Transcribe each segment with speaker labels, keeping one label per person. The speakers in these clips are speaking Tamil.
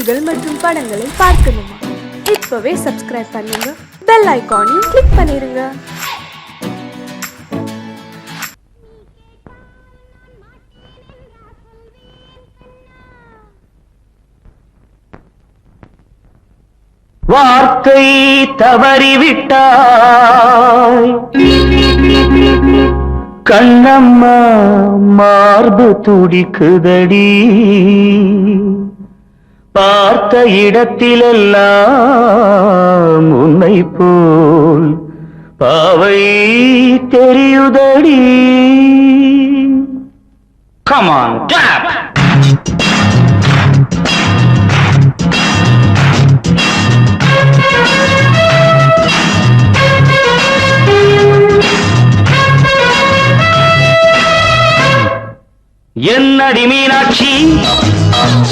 Speaker 1: செய்திகள் மற்றும் படங்களை பார்க்கணுமா? இப்பவே சப்ஸ்கிரைப் பண்ணுங்க, பெல் ஐகானையும் கிளிக் பண்ணிருங்க.
Speaker 2: வார்த்தை தவறிவிட்டாய் கண்ணம்மா, மார்பு துடிக்குதடி. பார்த்த இடத்திலெல்லாம் உன்னை போல் பாவை தெரியுதடி. Come on, clap! என்னடி மீனாட்சி,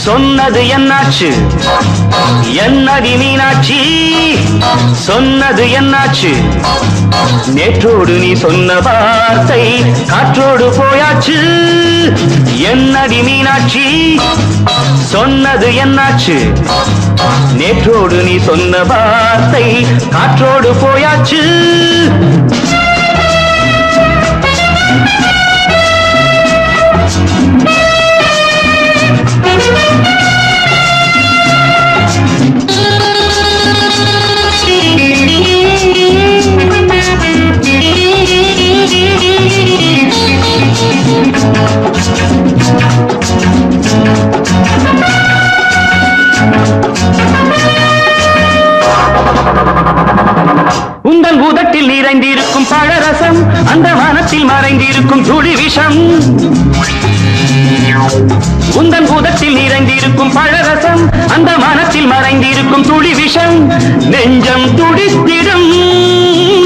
Speaker 2: சொன்னது என்னாச்சு? என்னடி மீனாட்சி, சொன்னது என்னாச்சு? நேற்றோடு நீ சொன்ன வார்த்தை காற்றோடு போயாச்சு. என்னடி மீனாட்சி, சொன்னது என்னாச்சு? நேற்றோடு நீ சொன்ன வார்த்தை காற்றோடு போயாச்சு. உங்கள் உதட்டில் நிறைந்திருக்கும் பழரசம், அந்த வானத்தில் மறைந்திருக்கும் துளி விஷம். உங்கள் உதட்டில் நிறைந்திருக்கும் பழரசம், அந்த வானத்தில் மறைந்திருக்கும் துளி விஷம். நெஞ்சம் துடித்திடும்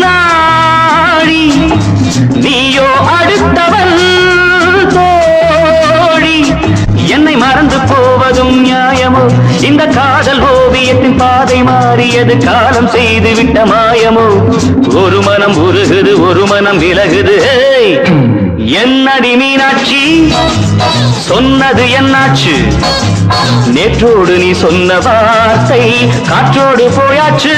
Speaker 2: நாடி, நீயோ அடுத்தவன் தோழி. என்னை மறந்து போவதும் நியாயமோ? இந்த காதல் ஓவியத்தின் பாதை மாறியது, காலம் செய்து விட்ட மாயமோ? ஒரு மனம் உருகுது, ஒரு மனம் விலகுது. என்னடி மீனாட்சி, சொன்னது என்னாச்சு? நேற்றோடு நீ சொன்ன வார்த்தை காற்றோடு போயாச்சு.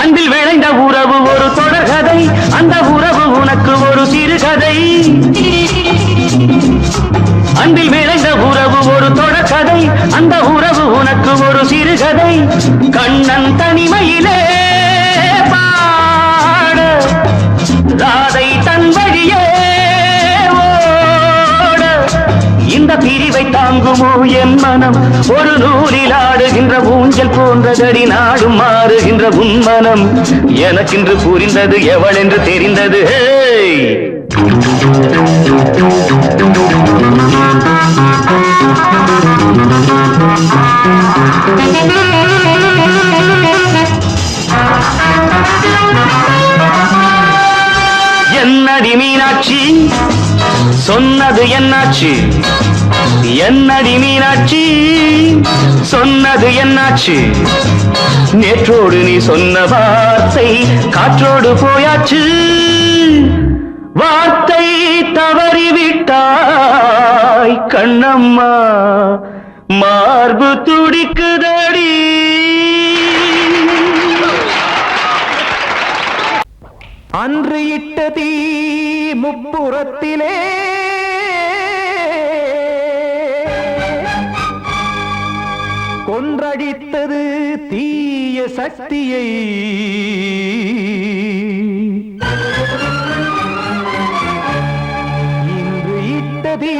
Speaker 2: அன்பில் விளைந்த உறவு ஒரு தொடர்கதை, அந்த உறவு உனக்கு ஒரு சிறுகதை. அன்பில் விளைந்த உறவு ஒரு தொடர்கதை, அந்த உறவு உனக்கு ஒரு சிறுகதை. கண்ணன் தனிமையிலே பாட, ராதை தன் வழியே ஓட. இந்த பிரிவை தாங்குமோ என் மனம்? ஒரு நூலில் ஆடுகின்ற ஊஞ்சல் போன்றதடி, நாடும் மாறுகின்ற உன்மனம். எனக்கென்று புரிந்தது எவள் என்று தெரிந்தது. என்னடி மீனாட்சி, சொன்னது என்னாச்சு? என்னடி மீனாட்சி, சொன்னது என்னாச்சு? நேற்றோடு நீ சொன்ன வார்த்தை காற்றோடு போயாச்சு. வார்த்தை தவறிவிட்டாய் கண்ணம்மா, மார்பு துடிக்குதடி. அன்று இட்ட தீ முப்புறத்திலே, கொன்றடித்தது தீய சக்தியை. இன்று இட்ட தீ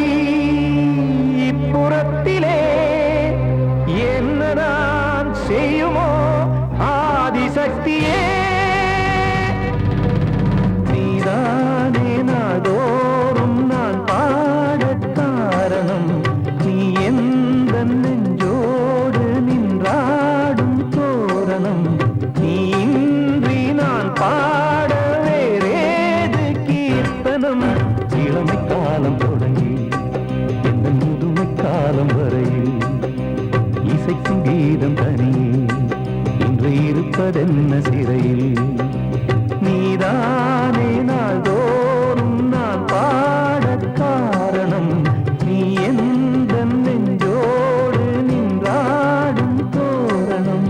Speaker 2: இப்புறத்திலே, என்ன நான் செய்யுமோ ஆதிசக்தியே? நீதானே நாடோறும் நான் பாடக் காரணம், நீ எந்த நெஞ்சோடு நின்றாடும் தோரணம். நீ இன்றி நான் பாட வீதம் தனியே இன்று இருப்பதென்ன சிறையில் நீதானே நாள்தோறும் நான் பாடக் காரணம் நீ எந்த நெஞ்சோடு நின்றாடும் தோரணம்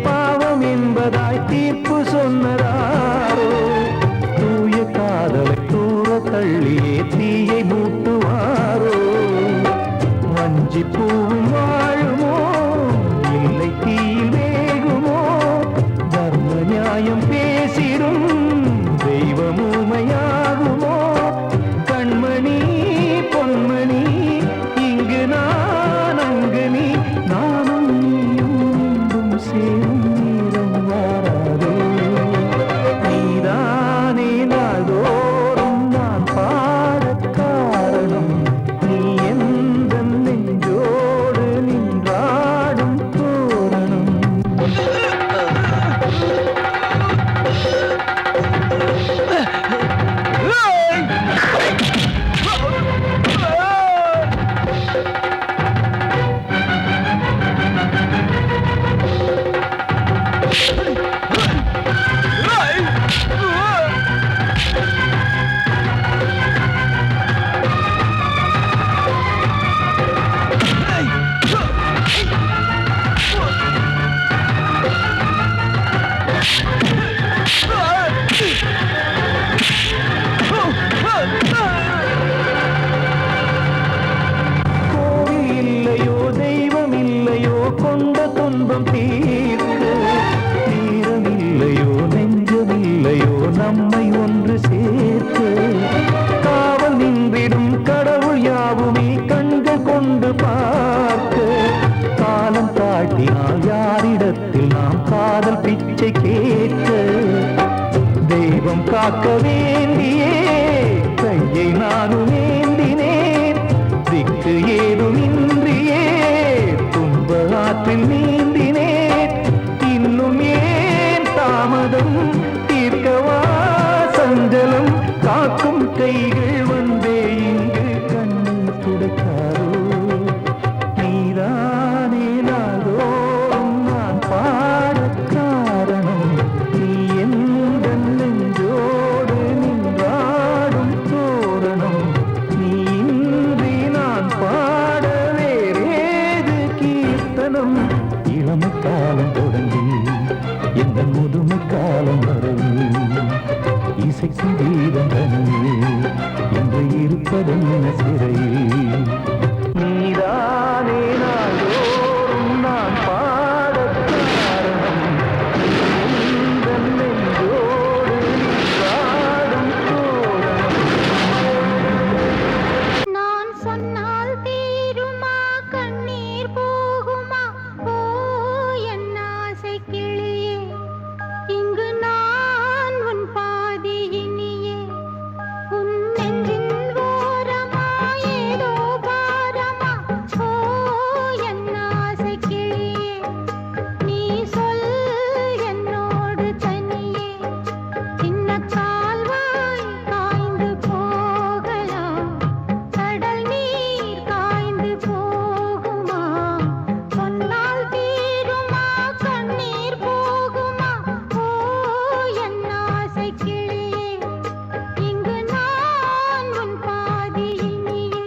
Speaker 2: பாவம் என்பதாய் தீர்ப்பு சொன்னதாரோ தூய காதலை தூர தள்ளியே தீயை மூட்டுவாரோ வஞ்சி பூவும் வாழுமோ இல்லை தீயில் வேகுமோ தர்ம நியாயம் பேசிடும் தெய்வம் ஊமையாகுமோ கண்மணி பொன்மணி இங்கு நான் அங்கு நீ நானும் சேரும் நீரம் வாராதே நீதானே நாள்தோறும் நான் பாடக் காரணம் நீ எந்த நெஞ்சோடு நின்றாடும் தோரணம் கோவில் இல்லையோ தெய்வம் இல்லையோ கொண்ட துன்பம் தீர்க்க நேரம் இல்லையோ நெஞ்சம் இல்லையோ நம்மை ஒன்று சேர்க்க காவல் நின்றிடும் கடவுள் யாவுமே கண்கள் கொண்டு பார்க்க காலம் காட்டினால் யாரிடத்தில் நாம் காதல் பிச்சை கேட்க தெய்வம் காக்க வேண்டியே கையை நானும் ஏந்தினேன் திக்கு ஏதுமின்றியே துன்ப ஆற்றில் நீந்தினேன் இன்னும் ஏன் தாமதம் தீர்க்கவா சஞ்சலம் காக்கும் கைகள் வந்தே இங்கு கண்ணீர் துடைக்காரோ நீதானே நாள்தோறும் நான் பாடக் காரணம் நீ எந்த நெஞ்சோடு நின்றாடும் தோரணம் நீ இன்றி நான் பாட வேறேது கீர்த்தனம் இளமை காலம் தொடங்கி எந்த முதுமை காலம் வரை இசைக்கு வீதம் தனியே என்று இருப்பதென்ன சிறையில் நீதானே நாள்தோறும் நான் பாடக் காரணம் எந்த நெஞ்சோடு நின்றாடும் தோரணம்
Speaker 3: நான் சொன்னால் தீருமா கண்ணீர் போகுமா ஓ என் ஆசை கிளியே இங்கு நான் உன் பாதி இனியே உன் நெஞ்சின் ஓரமா ஏதோ பாரமா ஓ என் ஆசை கிளியே நீ சொல் என்னோடு தனியே சின்ன கால்வாய் காய்ந்து போகலாம் கடல் நீர் காய்ந்து போகுமா சொன்னால் தீருமா கண்ணீர் போகுமா ஓ என் ஆசை கிளியே இங்கு நான் உன் பாதி இனியே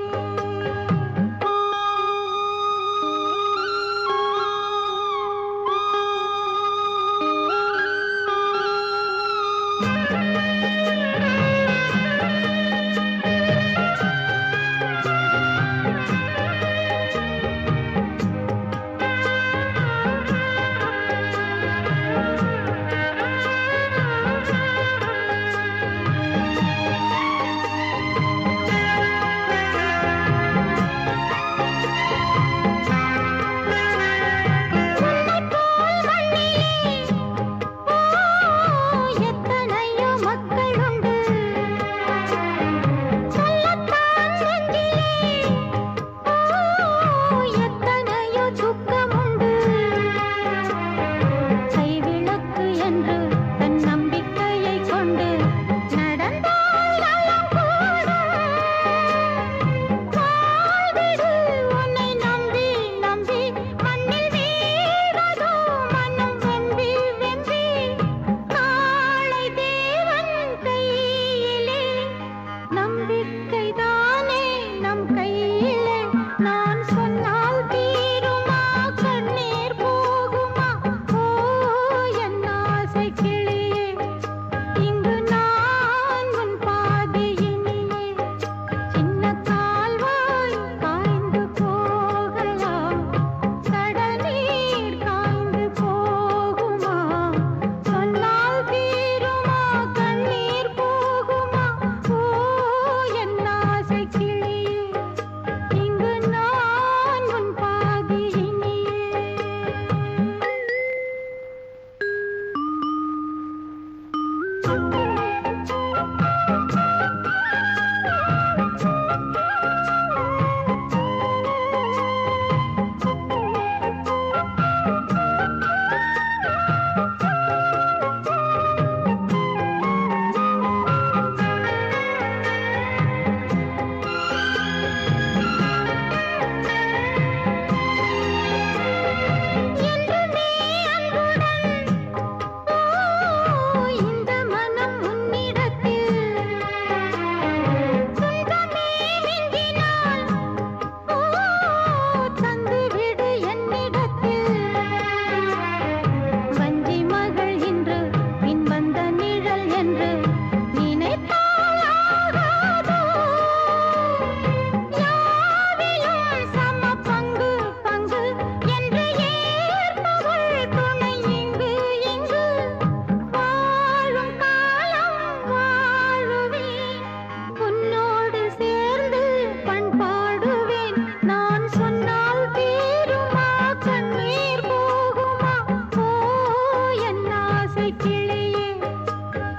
Speaker 3: கிளியே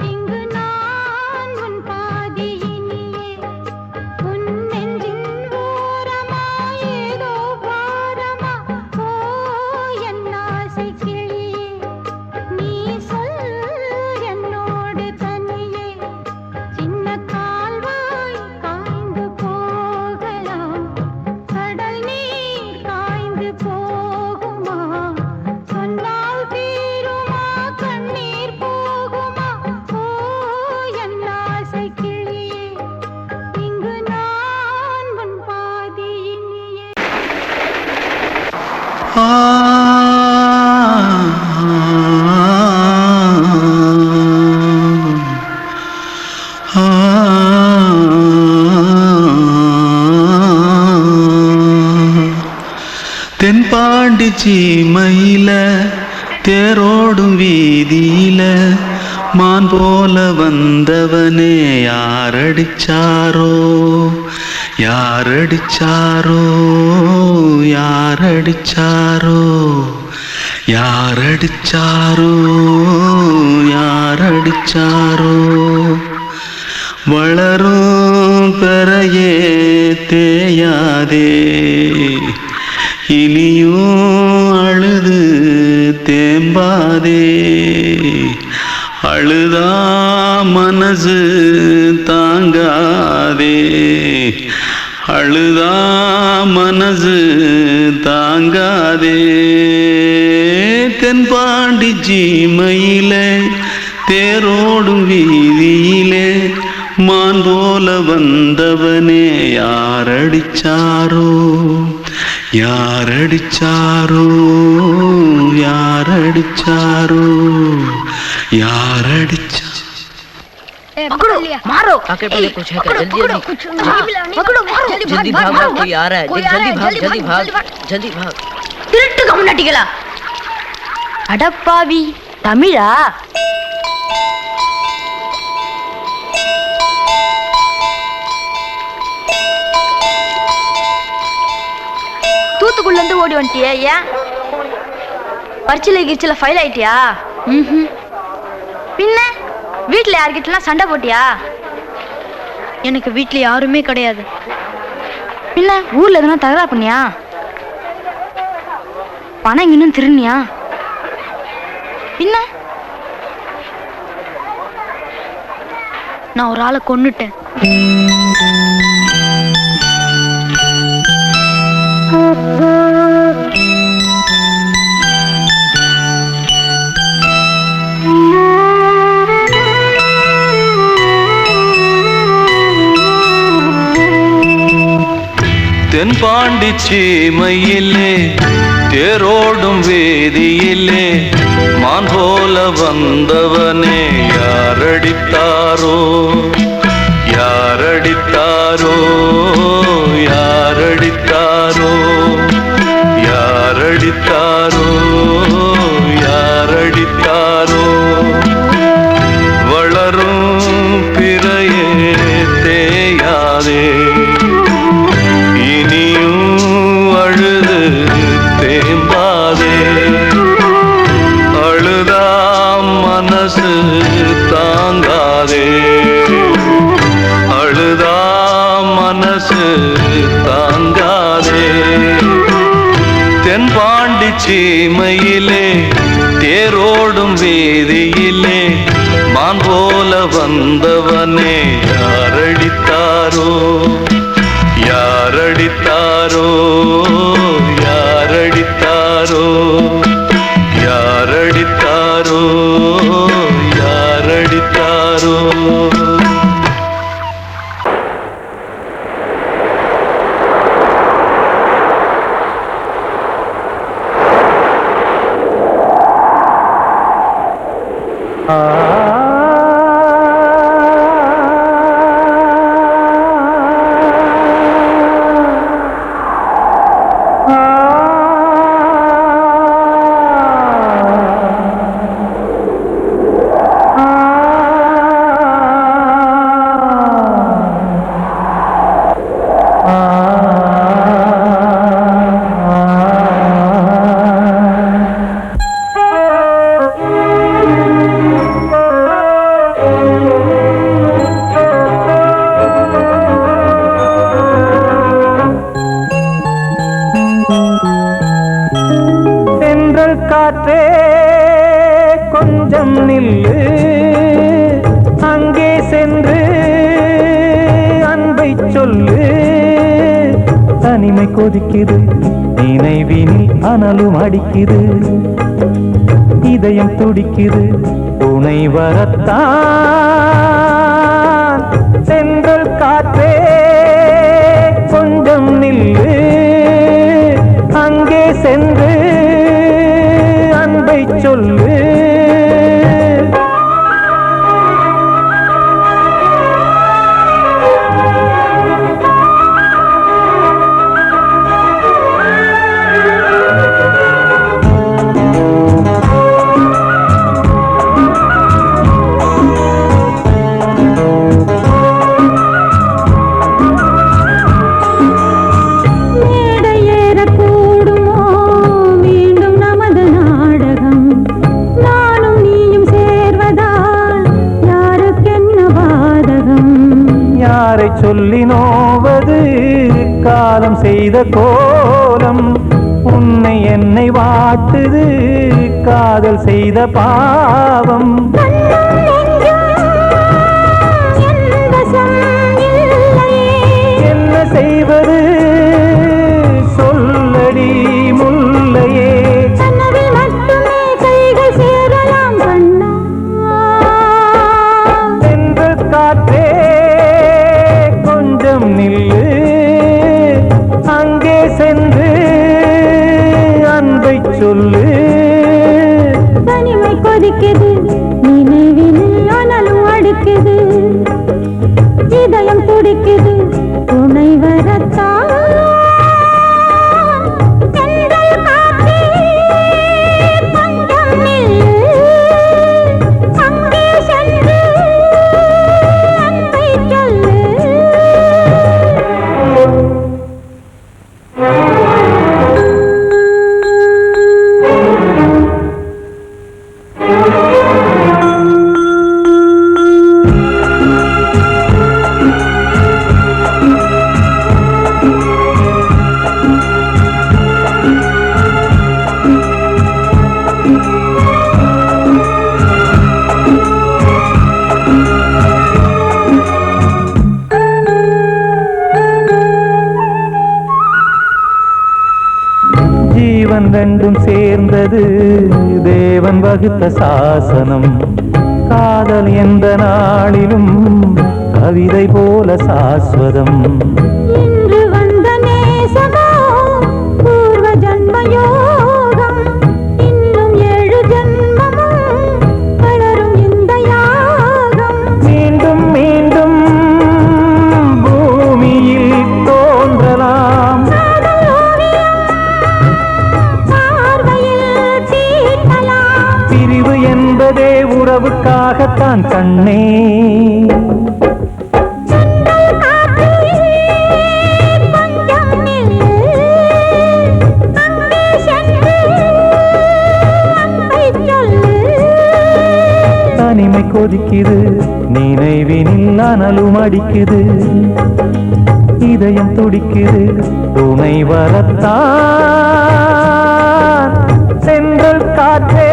Speaker 3: இங்கு நான் உன் பாதியினியே உன் நெஞ்சின் ஓரமா ஏதோ பாரமா ஓ என் ஆசை கிளியே நீ சொல் என்னோடு தனியே சின்ன கால்வாய் காய்ந்து போகலாம் கடல் நீர் காய்ந்து போகுமா சொன்னால் தீருமா கண்ணீர் போகுமா ஓ என் ஆசை கிளியே இங்கு நான் உன் பாதியினியே
Speaker 4: தென்பாண்டி சீமையில தேரோடும் வீதியில மான் போல வந்தவனே யாரடிச்சாரோ யாரடிச்சாரோ யாரடிச்சாரோ யாரடிச்சாரோ யாரடிச்சாரோ வளரும் பெறையே தேயாதே இனியும் அழுது தேம்பாதே அழுதா மனசு தாங்காதே அழுதா மனசு தாங்காதே தென்பாண்டி சீமையிலே தேரோடும் வீதியிலே மான் போல வந்தவனே யாரடிச்சாரோ யாரடிச்சாரோ யாரடிச்சாரோ யாரடிச்சா
Speaker 5: पकड़ो मारो आके पहले कुछ है क्या जल्दी जल्दी पकड़ो मारो जल्दी भाग भाग कोई आ रहा है जल्दी भाग जल्दी भाग திருட்டு கம்முனட்டிகளா அடப்பாவி தமிழா தூத்துக்குள்ள இருந்து ஓடி வந்துட்டியா ஏன் பரிச்சையில கிரிச்சில ஃபைல் ஆயிட்டியா பின்ன வீட்டுல யார்கிட்டலாம் சண்டை போட்டியா எனக்கு வீட்டுல யாருமே கிடையாது பின்ன ஊர்ல எதுனா தகராறு பண்ணியா பணம் இன்னும் திருநியா பின்ன நான் ஒரு ஆளை கொன்னுட்டேன்
Speaker 4: தென்பாண்டி சீமையிலே தேரோடும் வேதியிலே மான் போல வந்தவனே யாரடித்தாரோ யாரடித்தாரோ யாரடித்தாரோ யாரடித்தாரோ யாரடித்தாரோ வளரும் பிறையே தேயாதே இனியும் அழுது தேம்பாதே அழுதா மனசு தாங்காதே அழுதா மனசு தாங்காதே தென்பாண்டி சீமையிலே தேரோடும் வீதியிலே மான் போல வந்தவனே யாரடித்தாரோ யாரடித்தாரோ யாரடித்தாரோ யாரடித்தாரோ யாரடித்தாரோ
Speaker 6: கொஞ்சம் நில்லு அங்கே சென்று அன்பை சொல்லு தனிமை கொதிக்குது நினைவினில் அனலும் அடிக்குது இதயம் துடிக்குது துணை வரத்தான் சென்றல் காற்றே கொஞ்சம் நில்லு அங்கே சென்று அன்பை சொல்லு சொல்லி நோவது காலம் செய்த கோலம் உன்னை என்னை வாட்டுது காதல் செய்த பாவம் என்ன செய்வது சொல்லடி முல்லையே சென்று காற்றே நில்லு அங்கே சென்று அன்பை சொல்லு
Speaker 3: தனிமை கொதிக்குது நினைவினில் அனலும் அடிக்குது இதயம் துடிக்குது துணை வரத்தான்
Speaker 6: ரெண்டும் சேர்ந்தது தேவன் வகுத்த சாசனம் காதல் எந்த நாளிலும் கவிதை போல சாஸ்வதம்
Speaker 3: இன்று வந்த நேசமோ பூர்வ ஜன்ம யோகம் இன்னும் 7 ஜன்மமும் வளரும் இந்த யாகம்
Speaker 6: மீண்டும் மீண்டும் பூமியில் தோன்றலாம் பிரிவு என்பதே உறவுக்காகத்தான் கண்ணே தனிமை கொதிக்குது நினைவினில் அனலும் அடிக்குது இதயம் துடிக்குது துணை வரத்தான் சென்றல் காற்றே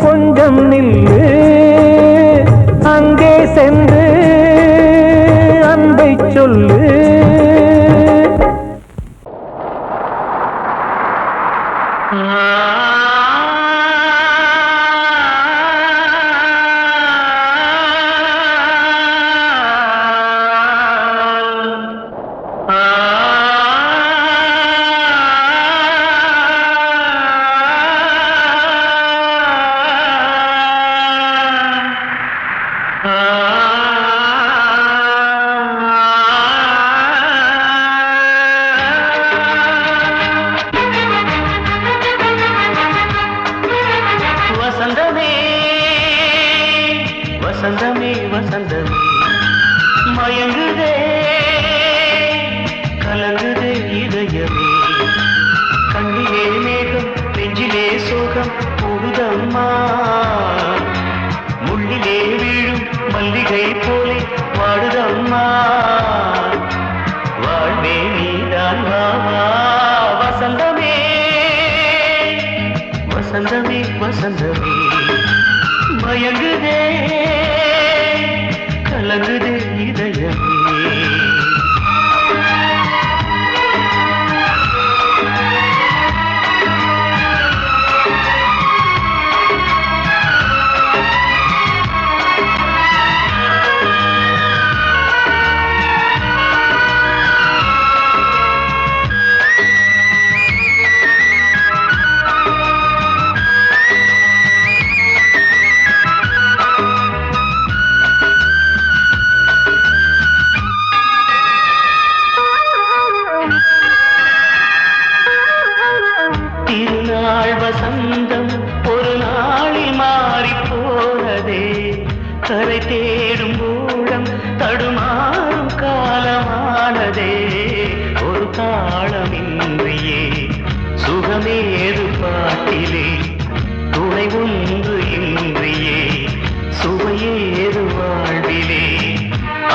Speaker 6: கொஞ்சம் நில்லு அங்கே சென்று அன்பை சொல்லு
Speaker 2: வசந்தமே வசந்தமே மயங்குதே கலங்குதே இதயமே கண்ணிலே மேகம் நெஞ்சிலே சோகம் கூடுதம்மா முள்ளிலே வீழும் மல்லிகை போலே வாடுதம்மா வாழ்வே நீதான் வா வசந்தமே வசந்தமே வசந்தமே வசந்தமே மயங்குதே கலங்குதே இதயமே வசந்தம் ஒரு நாளில் மாறி போனதே கரை தேடும் ஊழம் தடுமாறும் காலமானதே ஒரு தாளமின்றியே சுகமேது பாட்டிலே துணை ஒன்று இன்றியே சுவையேது வாழ்விலே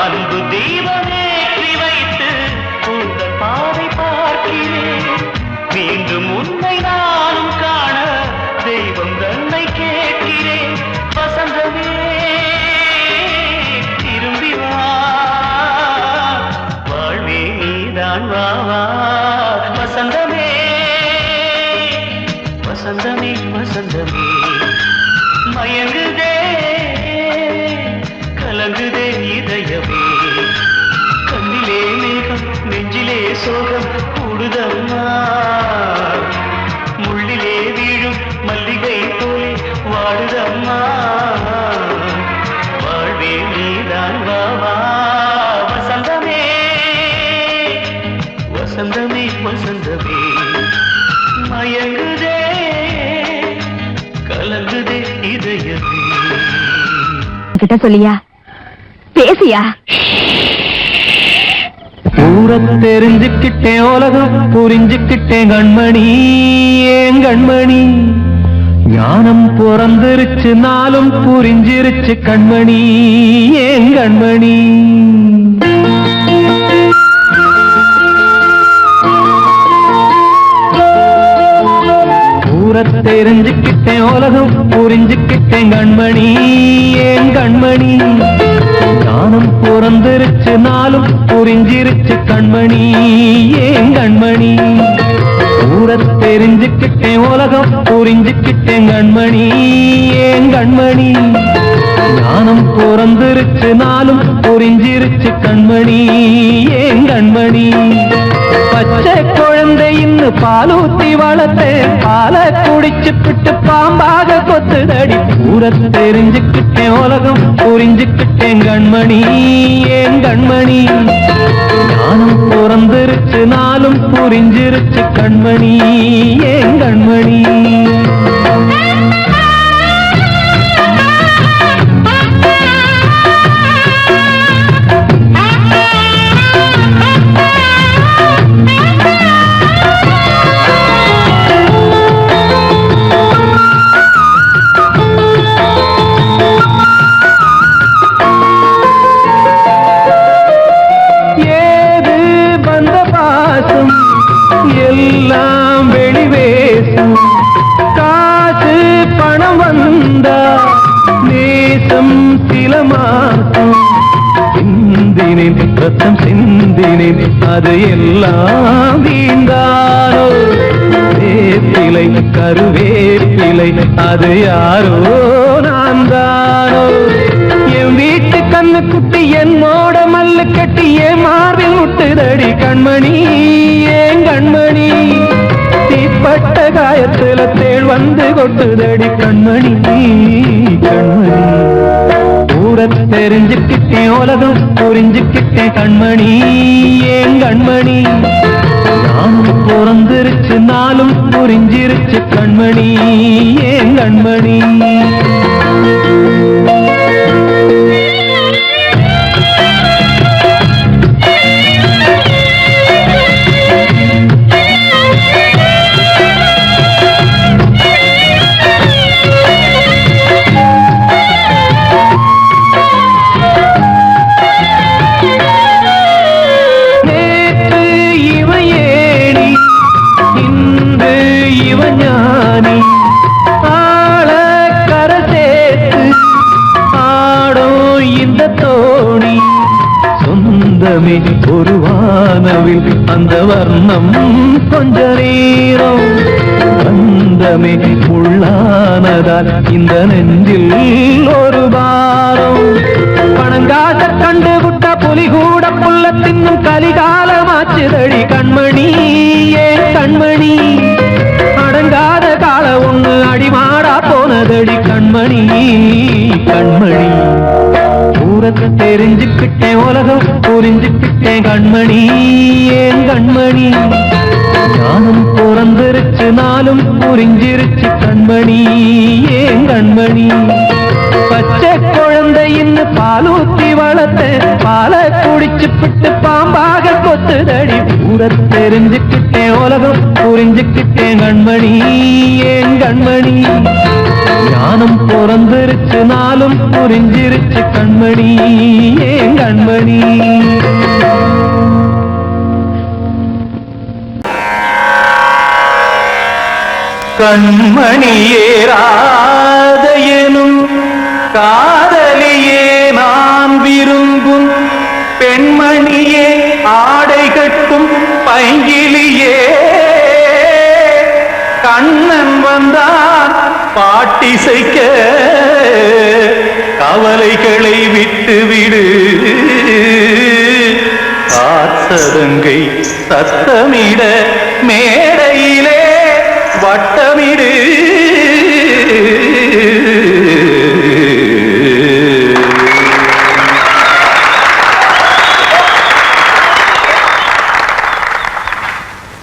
Speaker 2: அன்பு தெய்வமேற்றி வைத்து உங்கள் பாதை பார்க்கிறேன் மீண்டும் உன்னை நானும் காண தெய்வம் தன்னை கேட்கிறேன் வசந்தமே திரும்பி வா வாழ்வே நீதான் வா வா வசந்தமே வசந்தமே வசந்தமே மயங்குதே கலங்குதே இதயமே கண்ணிலே மேகம் நெஞ்சிலே சோகம் கூடுதம்மா முள்ளிலே வீழும் மல்லிகை போலே வாடுதம்மா வாழ்வே நீதான் வா வா வசந்தமே வசந்தமே வசந்தமே மயங்குதே கலங்குதே இதயமே
Speaker 3: கிட்ட சொல்லியா பேசியா
Speaker 6: ஊரத் தெரிஞ்சுக்கிட்டேன் உலகம் புரிஞ்சுக்கிட்டேன் கண்மணி ஏன் கண்மணி ஞானம் பிறந்திருச்சு நாளும் புரிஞ்சிருச்சு கண்மணி ஏன் கண்மணி ஊரத் தெரிஞ்சுக்கிட்டேன் உலகம் புரிஞ்சுக்கிட்டேன் கண்மணி ஏன் கண்மணி ஞானம் பிறந்திருச்சு நாளும் புரிஞ்சிருச்சு கண்மணி ஏன் கண்மணி ஊரத் தெரிஞ்சுக்கிட்டேன் உலகம் புரிஞ்சுக்கிட்டேன் கண்மணி ஏன் கண்மணி ஞானம் பிறந்திருச்சு நாளும் புரிஞ்சிருச்சு கண்மணி ஏன் கண்மணி பச்சை குழந்தை இன்னும் பாலூத்தி வளர்த்தேன் பாலை குடிச்சு பிட்டு பாம்பாக கொத்துதடி ஊரத் தெரிஞ்சுக்கிட்டேன் உலகம் புரிஞ்சுக்கிட்டேன் கண்மணி ஏன் கண்மணி ஞானம் பிறந்திருச்சு நாளும் புரிஞ்சிருச்சு கண்மணி ஏன் கண்மணி எல்லாம் வெளிவேசம் காசு பணம் வந்தா நேசம் சில மாசம் சிந்தினேன் ரத்தம் சிந்தினேன் அது எல்லாம் வீந்தாரோ வேப்பிலை கருவேப்பிலை அது யாரோ நான் தானோ என் வீட்டு கண்ணு குட்டி என்னோட மல்லு கட்டி என் மார்பில் முட்டுதடி கண்மணி ஏன் கண்மணி தீப்பட்ட காயத்துல தேள் வந்து கொட்டுதடி கண்மணி கண்மணி ஊரத் தெரிஞ்சுக்கிட்டேன் உலகம் புரிஞ்சுக்கிட்டேன் கண்மணி ஏன் கண்மணி நானும் பிறந்திருச்சு நாளும் புரிஞ்சிருச்சு கண்மணி ஏன் கண்மணி வானவில் அந்த வர்ணம் கொஞ்ச நேரம் பந்தமே உள்ளானதால் இந்த நெஞ்சில் ஒரு பாரம் பணங்காச கண்டு விட்ட புலி கூட புல்ல தின்னும் கலிகாலமாச்சுதடி கண்மணி ஏன் கண்மணி அடங்காத கால ஒண்ணு அடிமாடா போனதடி கண்மணி கண்மணி தூரத்தை தெரிஞ்சுக்கிட்டேன் உலகம் புரிஞ்சுக்கிட்டேன் கண்மணி ஏன் கண்மணி ஞானம் பிறந்திருச்சு நாளும் புரிஞ்சிருச்சு கண்மணி ஏன் கண்மணி பச்சை குழந்தையின் பாலூத்தி வளர்த்த பாலை குடிச்சுப்பிட்டு பாம்பாக கொத்துதடி ஊரை தெரிஞ்சுக்கிட்டேன் உலகம் புரிஞ்சுக்கிட்டேன் கண்மணி ஏன் கண்மணி ஞானம் பிறந்திருச்சு நாளும் புரிஞ்சிருச்சு கண்மணி ஏன் கண்மணி கண்மணியே ராதையனும் காதலியே நான் விரும்பும் பெண்மணியே ஆடை கட்டும் பைங்கிலியே கண்ணன் வந்தான் பாட்டிசைக்க கவலைகளை விட்டுவிடு காத்ததங்கை சத்தமிட மேடையிலே வட்டமிடு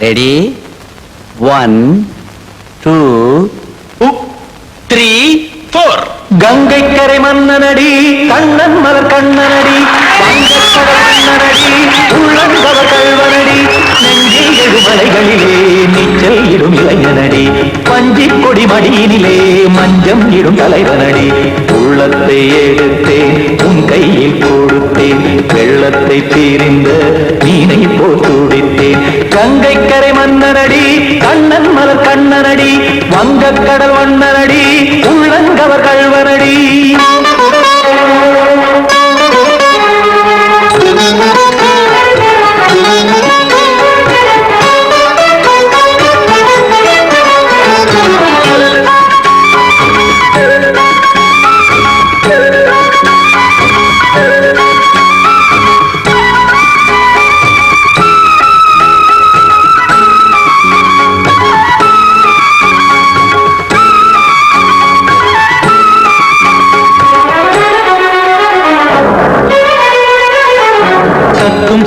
Speaker 2: ரெடி 1 2 3 4
Speaker 6: கங்கை கரை மன்னனடி கண்ணன் மலர் கண்ணனடி கண்ணனடி உள்ளங்கவர் கல்வனடி நெஞ்சில் எழுமலைகளிலே நீச்சல் இடும் இளைஞனடி பஞ்சி கொடி மடியினிலே மஞ்சம் இடும் தலைவனடி உள்ளத்தை எடுத்தேன் உன் கையில் கொடுத்தேன் வெள்ளத்தை தீரிந்த மீனை போல் துடித்தேன் கங்கை கரை மன்னனடி கண்ணன் மலர் கண்ணனடி வங்கக் கடல் வண்ணனடி உள்ளங்கவர் கல்வனடி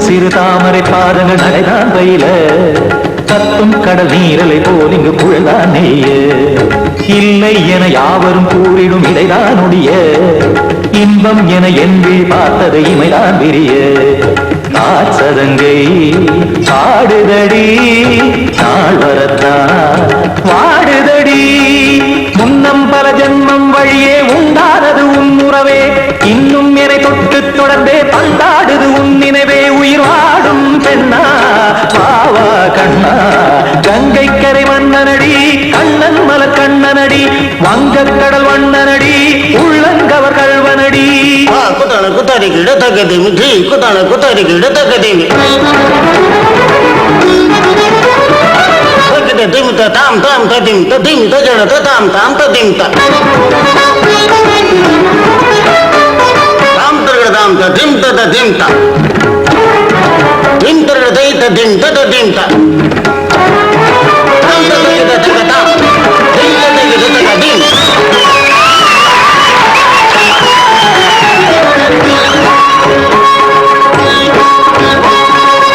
Speaker 6: சிறு தாமரை பாதங்கள் நடைதான் பயில கத்தும் கடல் நீரலை போல் இங்கு குழல்தான் நெய்ய இல்லை என யாவரும் கூறிடும் இடைதான் உடைய இன்பம் என என்பி பார்த்தது இமைதான் விரிய காசதங்கை பாடுதடி நாள் வரத்தான் வாடுதடி முன்னம் பல ஜென்மம் வழியே உண்டானது உன் உறவே இன்னும் என்னை தொட்டு தொடர்ந்தே பந்தாடுது உன் நினைவே உயிர் வாடும் பெண்ணா பாவா கண்ணா கங்கை கரை மன்னனடி கண்ணன் மலர் கண்ணனடி வங்கக் கடல் வண்ணனடி உள்ளங்கவர் கல்வனடி
Speaker 7: குத்தான குத்தாரிக்கு இடத்தக்கதேமி ஜி குத்தான குத்தாரிக்கு இடத்தக்கதேமி திமித்த தாம் தாம் ததிமித்த திமித்த ஜனத தாம் தாம் ததிமித்த தாம் தரகட தாம் ததிமித்த ததிமித்த திம் தரகட தை ததிமித்த ததிமித்த தாம் தரகட தக தாம் திம் தரகட தக திம்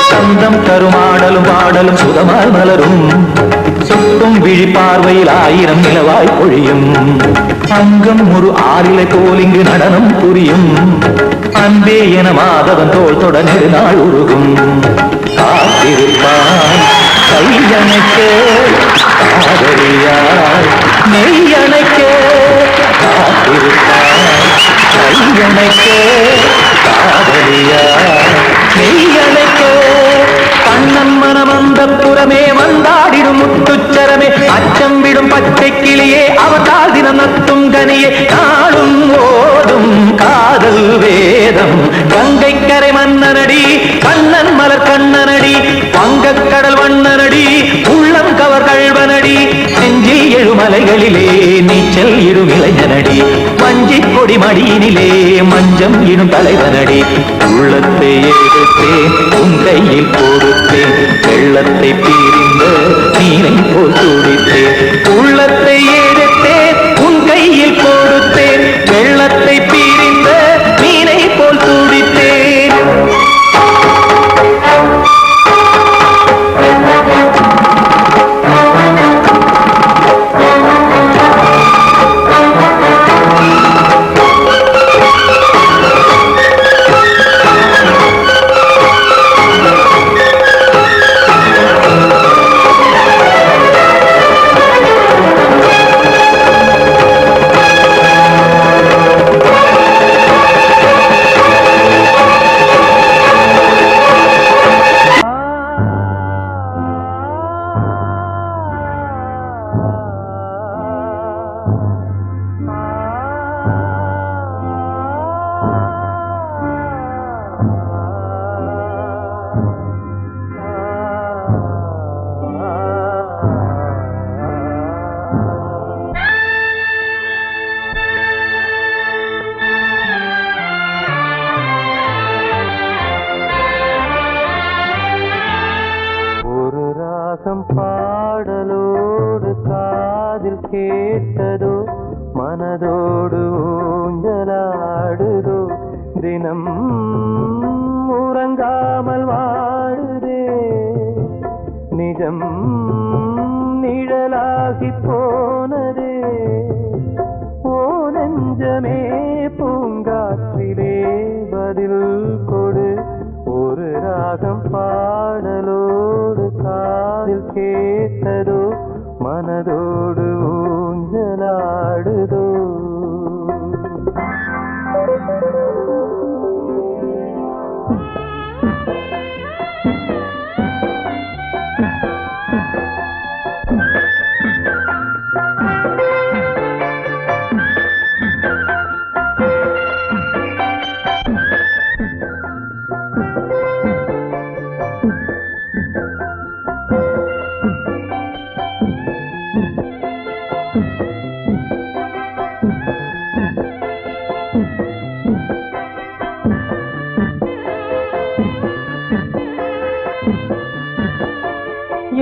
Speaker 6: சந்தம் கருமாடலும் பாடலும் சுதமால் மலரும் சுட்டும் விழி பார்வையில் ஆயிரம் நிலவாய் பொழியும் அங்கம் ஒரு ஆறிலை போல் இங்கு நடனம் புரியும் அன்பே என மாதவன் தோள் தொட நெடுநாள் உருகும் காத்திருப்பான் கையணைக்க காதலியாய் மெய்யணைக்க காத்திருப்பான் கையணைக்க காதலியாய் மெய்யணைக்க கண்ணன் மனம் அந்த புறமே வந்தாடிடும் முத்துச்சரமே அச்சம் விடும் பச்சை கிளியே அவதால் தினம் நத்தும் கனியே நாளும் ஓடும் காதல் வேதம் கங்கை கரை மன்னனடி கண்ணன் மலர் கண்ணனடி மலைகளிலே நீச்சல் இடும் இளைஞனடி வஞ்சி கொடி மடியினிலே மஞ்சம் இடும் தலைவனடி உள்ளத்தை எடுத்தேன் உன் கையில் கொடுத்தேன் வெள்ளத்தை பிரிந்த நீரை போல் துடித்தேன் உள்ளத்தை எடுத்தேன் உன் கையில் கொடுத்தேன் வெள்ளத்தை பிரிந்த நீரை போல் துடித்தேன் பாடலோடு காதில் கேட்டதோ மனதோடு ஊஞ்சலாடுதோ தினம் உறங்காமல் வாடுதே நிஜம் நிழலாகி போனதே ஓ நெஞ்சமே பூங்காற்றிலே பதில் கொடு ஒரு ராகம் பாடலோடு காதில் கேட்டதோ மனதோடு ஊஞ்சலாடுதோ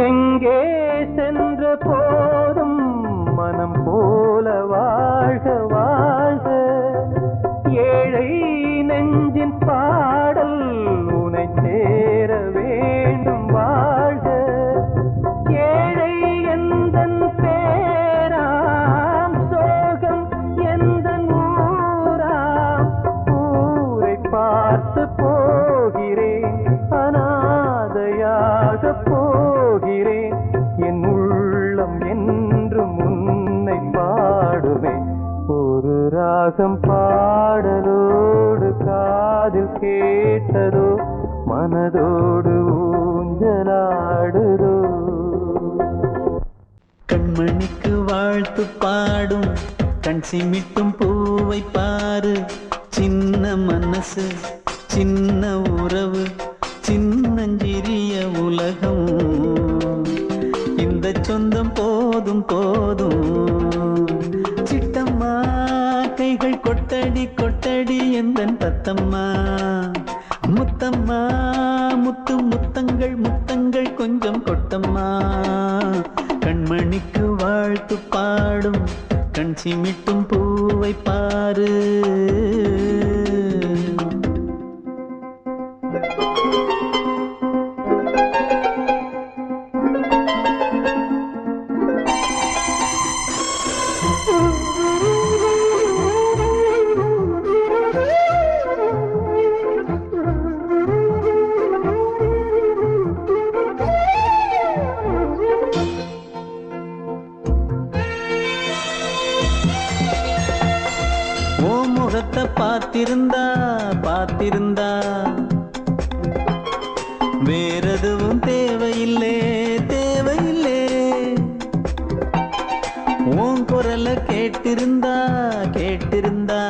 Speaker 6: எங்கே சென்ற போதும் மனம் போல வாழ்க வாழ்க ஏழை நெஞ்சின் பாடல் உனை சேர வேண்டும் வாழ்க ஏழை எந்தன் பேராம் சோகம் எந்தன் ஊராம் ஊரை பார்த்து போகிறேன் அனாதையாக போகிறேன் என் உள்ளம் என்றும் உன்னை பாடுமே ஒரு ராகம் பாடலோடு காதில் கேட்டதோ மனதோடு ஊஞ்சலாடுதோ
Speaker 8: கண்மணிக்கு வாழ்த்து பாடும் கண் சிமிட்டும் பூவை பாரு சின்ன மனசு சின்ன உறவு சின்னஞ்சிறிய உலகம் இந்த சொந்தம் போதும் போதும் சிட்டம்மா கைகள் கொட்டடி கொட்டடி எந்தன் தத்தம்மா முத்தம்மா முத்து முத்தங்கள் முத்தங்கள் கொஞ்சம் கொட்டம்மா கண்மணிக்கு வாழ்த்து பாடும் கண் சிமிட்டும் பூவை பாரு முகத்தை பார்த்திருந்தா பார்த்திருந்தா வேறெதுவும் தேவையில்லை தேவையில்லை உன் குரல கேட்டிருந்தா கேட்டிருந்தா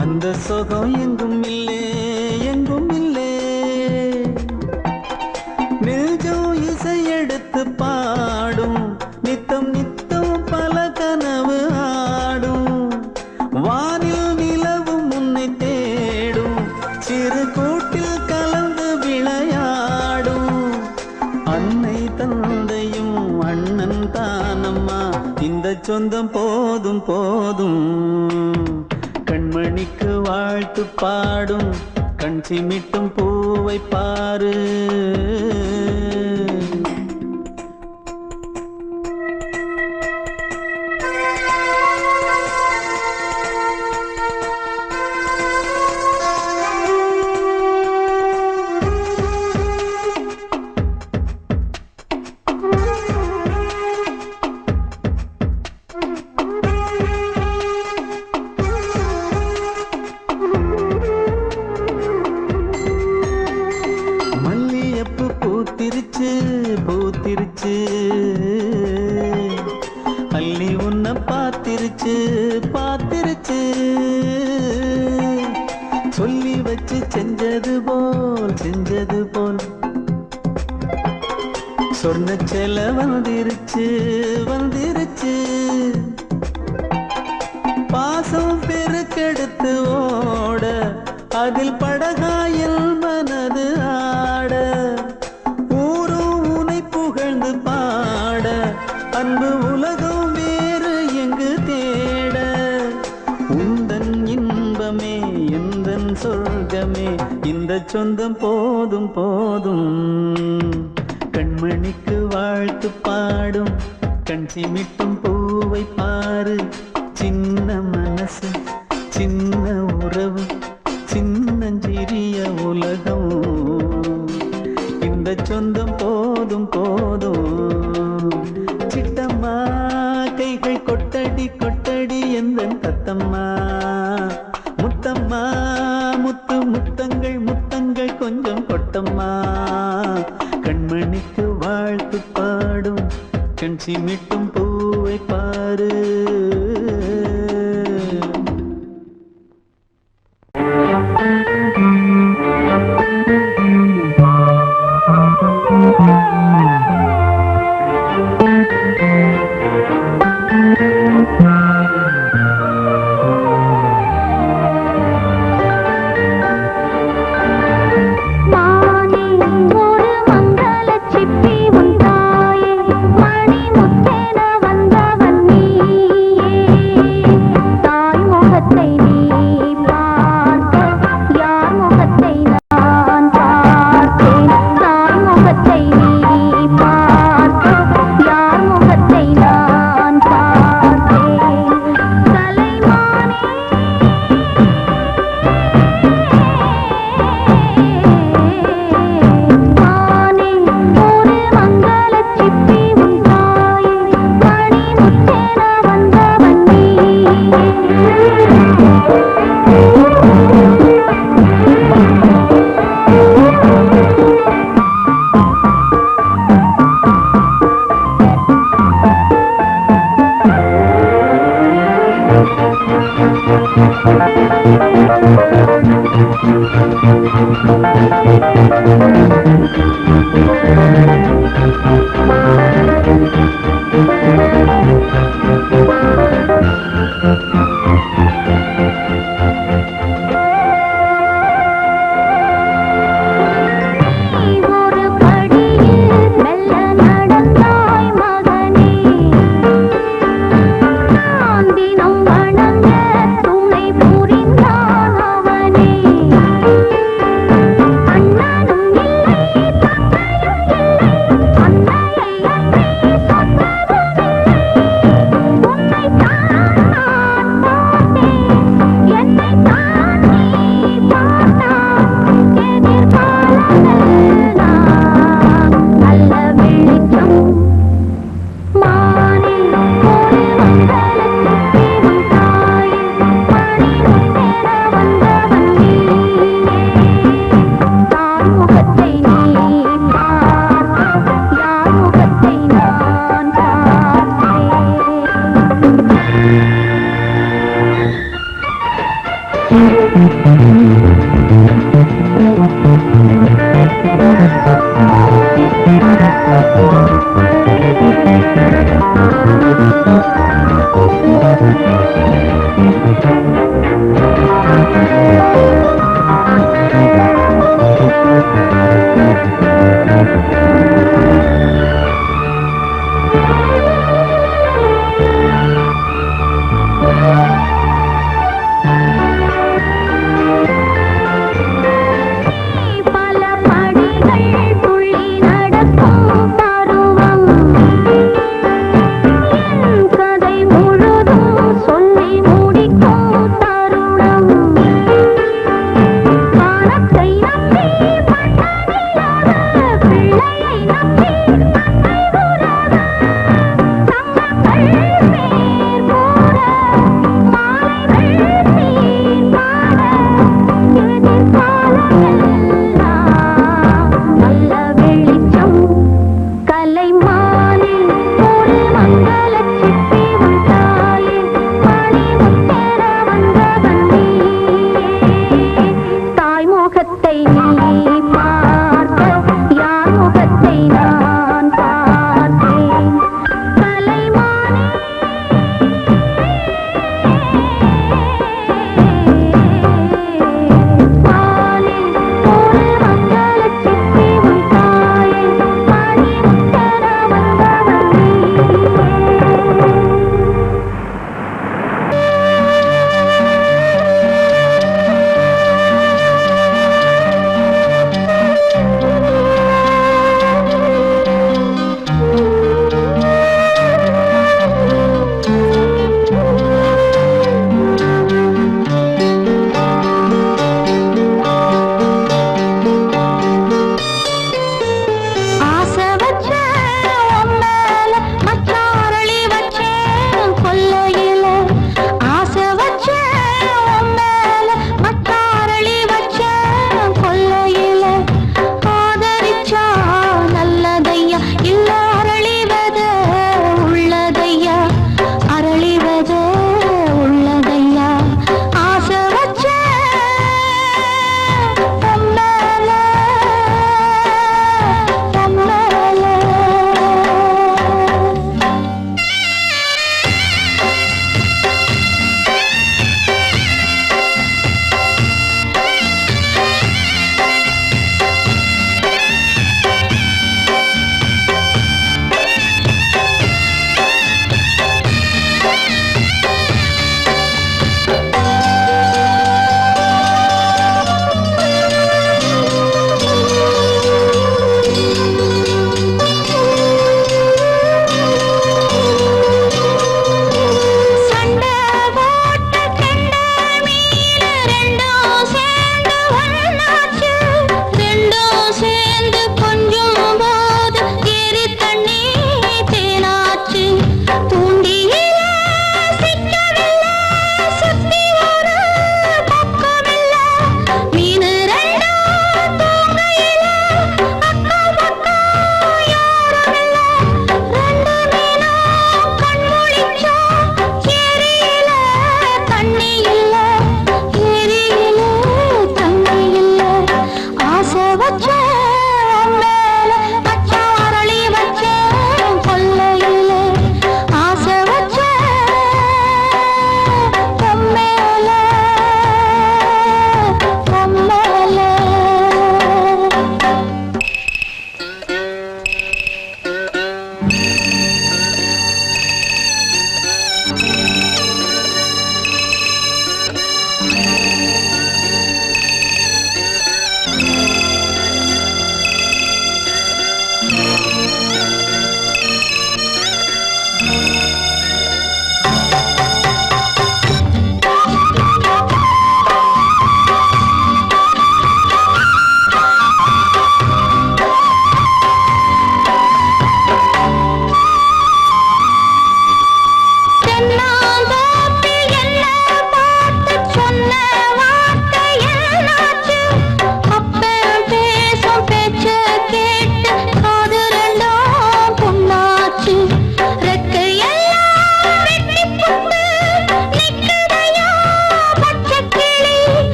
Speaker 8: அந்த சுகம் எங்கும் இல்லை எங்கும் இல்லை நெஞ்சம் இசை எடுத்து பாடும் சொந்தம் போதும் போதும். கண்மணிக்கு வாழ்த்து பாடும் கண் சிமிட்டும் பூவை பாரு. பூத்திருச்சு அள்ளி உன்னை பார்த்திருச்சு பார்த்திருச்சு. சொல்லி வச்சு செஞ்சது போல் சொன்ன செல வந்துருச்சு வந்துருச்சு. பாசம் பெருக்கெடுத்து ஓட அதில் படகாயில் மனது ஆட. புகழ்ந்து பாட அன்பு உலகம் வேறு எங்கு தேட. உந்தன் இன்பமே எந்தன் சொர்க்கமே இந்த சொந்தம் போதும் போதும். கண்மணிக்கு வாழ்த்து பாடும் கண் சிமிட்டும் பூவை பாரு. சின்ன மனசு சின்ன உறவு சின்னஞ்சிறிய உலகம் இந்த சொந்தம் போதும் போதும். சிட்டம்மா கைகள் கொட்டடி கொட்டடி எந்தன் தத்தம்மா. முத்தம்மா முத்து முத்தங்கள் முத்தங்கள் கொஞ்சம் கொட்டம்மா. கண்மணிக்கு வாழ்த்து பாடும் கண் சிமிட்டும் பூவை பாரு.
Speaker 3: தினம்